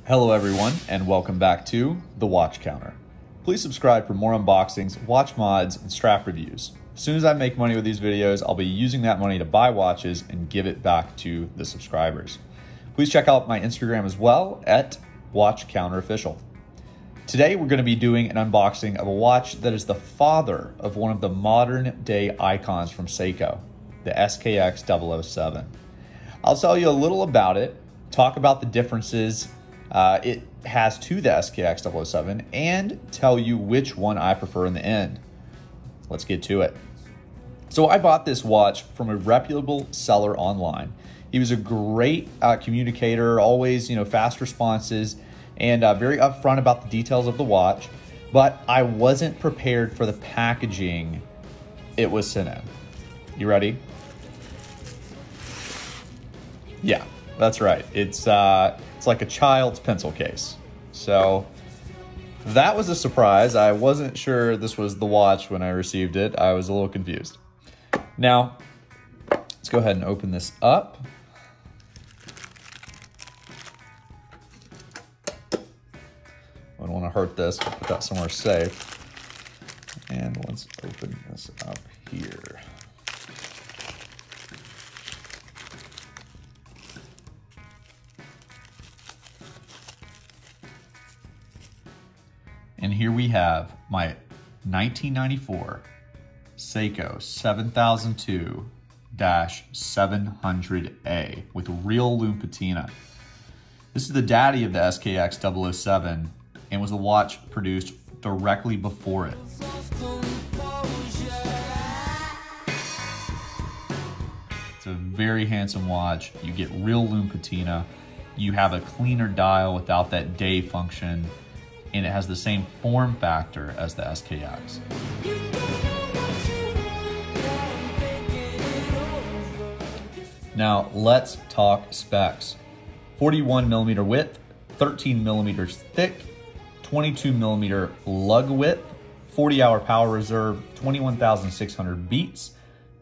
Hello everyone, and welcome back to The Watch Counter. Please subscribe for more unboxings, watch mods, and strap reviews. As soon as I make money with these videos, I'll be using that money to buy watches and give it back to the subscribers. Please check out my Instagram as well at Watch Counter Official. Today we're going to be doing an unboxing of a watch that is the father of one of the modern day icons from Seiko, the SKX007. I'll tell you a little about it, talk about the differences it has to the SKX007, and tell you which one I prefer in the end. Let's get to it. So I bought this watch from a reputable seller online. He was a great communicator, always fast responses, and very upfront about the details of the watch, but I wasn't prepared for the packaging it was sent in. You ready? Yeah, that's right. It's like a child's pencil case. So that was a surprise. I wasn't sure this was the watch when I received it. I was a little confused. Now, let's go ahead and open this up. I don't want to hurt this. I'll put that somewhere safe. And let's open this up here. And here we have my 1994 Seiko 7002-700A with real lume patina. This is the daddy of the SKX007 and was a watch produced directly before it. It's a very handsome watch. You get real lume patina. You have a cleaner dial without that day function, and it has the same form factor as the SKX. Now let's talk specs. 41 millimeter width, 13 millimeters thick, 22 millimeter lug width, 40-hour power reserve, 21,600 beats,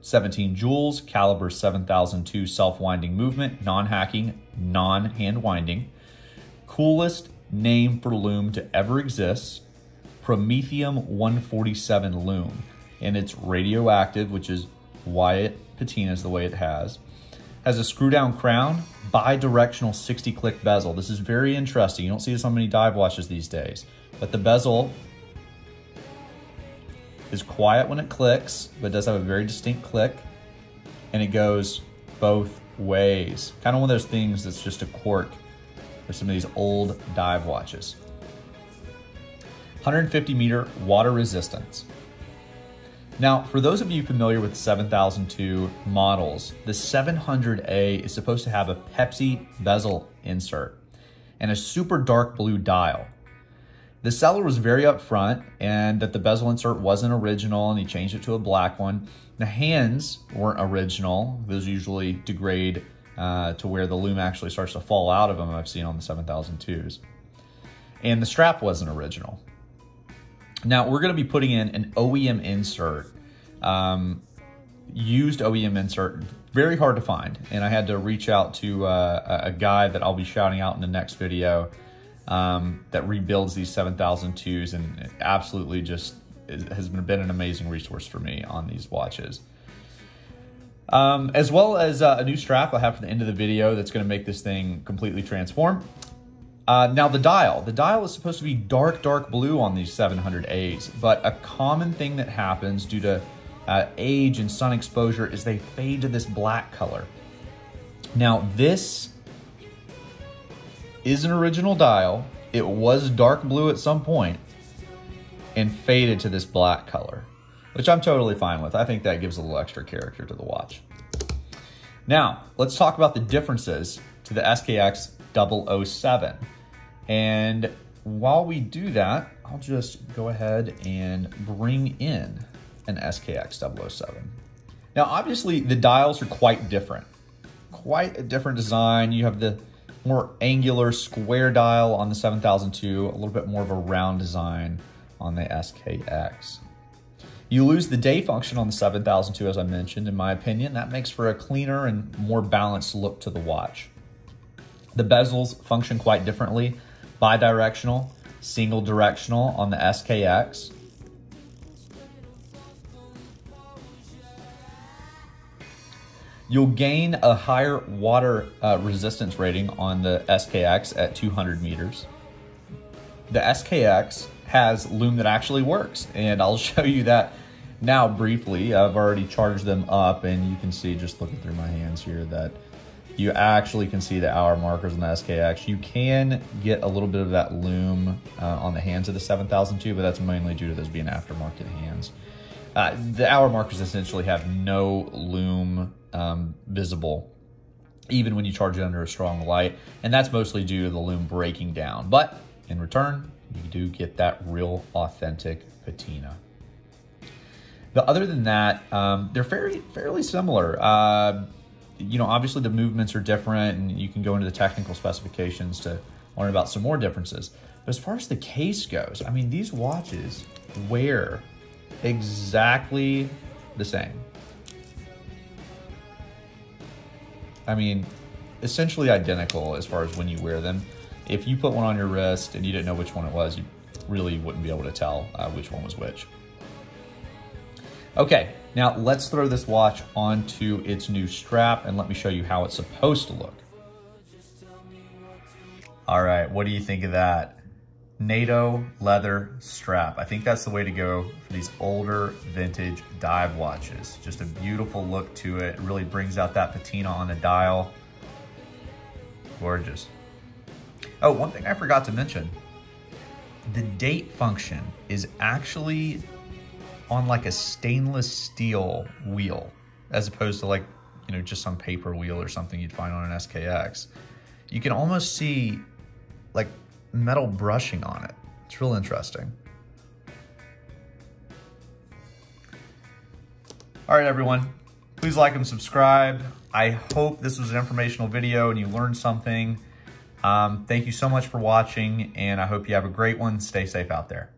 17 joules, caliber 7002 self-winding movement, non-hacking, non-hand winding, coolest name for lume to ever exist, Promethium 147 lume, and it's radioactive, which is why it patinas the way it has a screw-down crown, bi-directional 60-click bezel. This is very interesting. You don't see this on many dive watches these days, but the bezel is quiet when it clicks, but it does have a very distinct click, and it goes both ways. Kind of one of those things that's just a quirk for some of these old dive watches. 150 meter water resistance. Now, for those of you familiar with 7002 models, the 700A is supposed to have a Pepsi bezel insert and a super dark blue dial. The seller was very upfront and that the bezel insert wasn't original, and he changed it to a black one. The hands weren't original. Those usually degrade to where the lume actually starts to fall out of them, I've seen on the 7002s. And the strap wasn't original. Now we're gonna be putting in an Oem Insert, used Oem Insert, very hard to find. And I had to reach out to a guy that I'll be shouting out in the next video that rebuilds these 7002s, and it absolutely just has been an amazing resource for me on these watches. As well as a new strap I have for the end of the video that's going to make this thing completely transform. Now the dial is supposed to be dark blue on these 700As, but a common thing that happens due to age and sun exposure is they fade to this black color. Now this is an original dial. It was dark blue at some point and faded to this black color, which I'm totally fine with. I think that gives a little extra character to the watch. Now, let's talk about the differences to the SKX007. And while we do that, I'll just go ahead and bring in an SKX007. Now, obviously, the dials are quite different. Quite a different design. You have the more angular square dial on the 7002, a little bit more of a round design on the SKX. You lose the day function on the 7002, as I mentioned, in my opinion. That makes for a cleaner and more balanced look to the watch. The bezels function quite differently. Bi-directional, single directional on the SKX. You'll gain a higher water resistance rating on the SKX at 200 meters. The SKX has loom that actually works, and I'll show you that now briefly. I've already charged them up, and you can see, just looking through my hands here, that you actually can see the hour markers on the SKX. You can get a little bit of that loom on the hands of the 7002, but that's mainly due to those being aftermarket hands. The hour markers essentially have no loom visible, even when you charge it under a strong light, and that's mostly due to the loom breaking down. But in return, you do get that real authentic patina. But other than that, they're fairly similar. You know, obviously the movements are different, and you can go into the technical specifications to learn about some more differences. But as far as the case goes, I mean, these watches wear exactly the same. I mean, essentially identical as far as when you wear them. If you put one on your wrist and you didn't know which one it was, you really wouldn't be able to tell which one was which. Okay, now let's throw this watch onto its new strap and let me show you how it's supposed to look. All right, what do you think of that? NATO leather strap. I think that's the way to go for these older vintage dive watches. Just a beautiful look to it. It really brings out that patina on the dial. Gorgeous. Oh, one thing I forgot to mention. The date function is actually on like a stainless steel wheel, as opposed to like, you know, just some paper wheel or something you'd find on an SKX. You can almost see like metal brushing on it. It's real interesting. All right, everyone, please like and subscribe. I hope this was an informational video and you learned something. Thank you so much for watching, and I hope you have a great one. Stay safe out there.